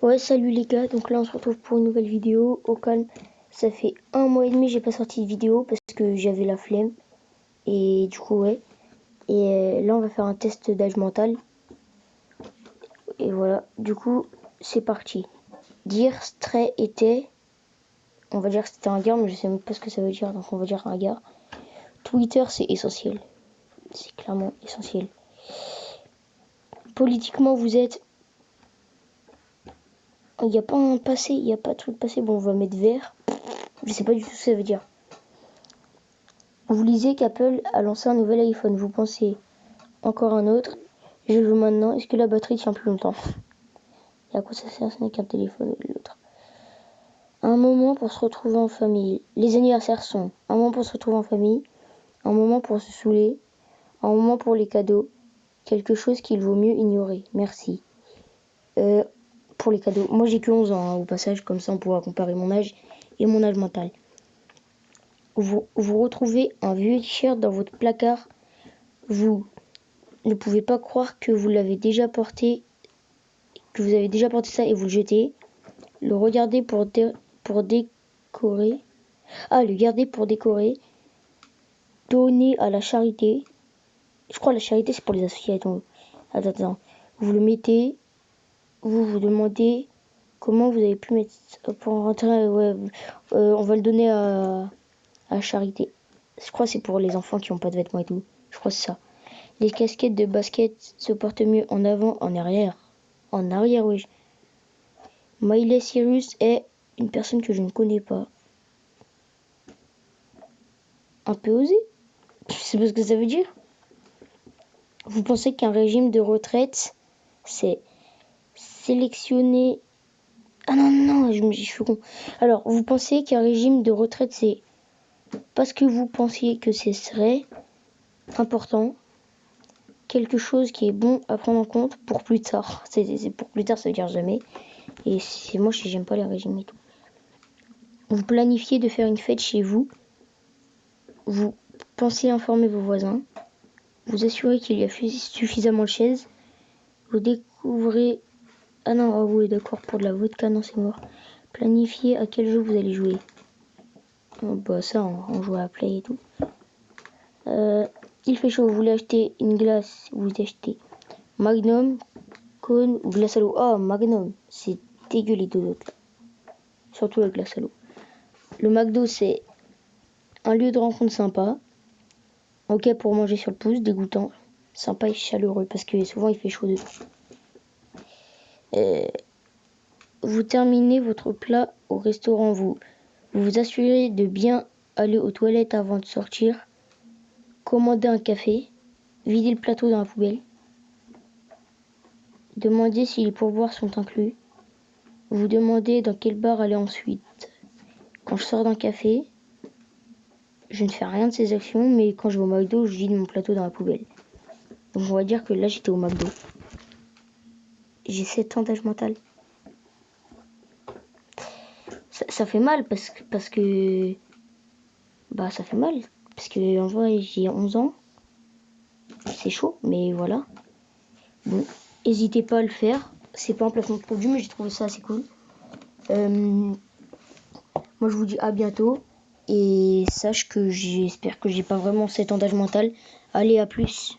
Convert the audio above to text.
Ouais, salut les gars, donc là on se retrouve pour une nouvelle vidéo. Au calme, ça fait 1 mois et demi j'ai pas sorti de vidéo parce que j'avais la flemme. Et du coup, ouais. Et là on va faire un test d'âge mental. Et voilà, du coup, c'est parti. Dire Stray était, on va dire que c'était un gars, mais je sais même pas ce que ça veut dire, donc on va dire un gars. Twitter, c'est essentiel. C'est clairement essentiel. Politiquement, vous êtes. Il n'y a pas un passé, il n'y a pas de truc passé. Bon, on va mettre vert. Je sais pas du tout ce que ça veut dire. Vous lisez qu'Apple a lancé un nouvel iPhone. Vous pensez encore un autre. Je le veux maintenant. Est-ce que la batterie tient plus longtemps? Et à quoi ça sert? Ce n'est qu'un téléphone ou l'autre. Un moment pour se retrouver en famille. Les anniversaires sont un moment pour se retrouver en famille, un moment pour se saouler, un moment pour les cadeaux, quelque chose qu'il vaut mieux ignorer. Merci. Pour les cadeaux. Moi j'ai que 11 ans, au passage, comme ça on pourra comparer mon âge et mon âge mental. Vous retrouvez un vieux t-shirt dans votre placard. Vous ne pouvez pas croire que vous l'avez déjà porté, que vous avez déjà porté ça et vous le jetez. Le regarder pour décorer. Le garder pour décorer. Donner à la charité. Je crois que la charité c'est pour les associations. Attends. Vous le mettez. Vous vous demandez comment vous avez pu mettre pour rentrer. Ouais, on va le donner à la charité. Je crois que c'est pour les enfants qui n'ont pas de vêtements et tout. Je crois que c'est ça. Les casquettes de basket se portent mieux en avant, en arrière. En arrière, oui. Miley Cyrus est une personne que je ne connais pas. Un peu osé. Je sais pas ce que ça veut dire. Vous pensez qu'un régime de retraite, c'est sélectionner... Ah non, je suis con. Alors, vous pensez qu'un régime de retraite, c'est parce que vous pensiez que ce serait important, quelque chose qui est bon à prendre en compte pour plus tard. C'est pour plus tard, ça veut dire jamais. Et c'est moi, j'aime pas les régimes et tout. Vous planifiez de faire une fête chez vous. Vous pensez informer vos voisins. Vous assurez qu'il y a suffisamment de chaises. Vous découvrez... Ah non, oui, d'accord, pour de la vodka, non, c'est mort. Planifiez à quel jeu vous allez jouer. Ça, on joue à Play et tout. Il fait chaud, vous voulez acheter une glace, vous achetez Magnum, Cône ou glace à l'eau. Oh, Magnum, c'est dégueu les deux autres. Surtout la glace à l'eau. Le McDo, c'est un lieu de rencontre sympa. Ok pour manger sur le pouce, dégoûtant. Sympa et chaleureux parce que souvent il fait chaud dedans. Vous terminez votre plat au restaurant. Vous vous assurez de bien aller aux toilettes avant de sortir. Commandez un café. Videz le plateau dans la poubelle. Demandez si les pourboires sont inclus. Vous demandez dans quel bar aller ensuite. Quand je sors d'un café, je ne fais rien de ces actions, mais quand je vais au McDo, je vide mon plateau dans la poubelle. Donc on va dire que là j'étais au McDo. J'ai 7 ans d'âge mental. Ça fait mal parce que ça fait mal parce que en vrai j'ai 11 ans. C'est chaud, mais voilà. Bon, n'hésitez pas à le faire. C'est pas un placement de produit, mais j'ai trouvé ça assez cool. Moi je vous dis à bientôt et sache que j'espère que j'ai pas vraiment 7 ans d'âge mental. Allez, à plus.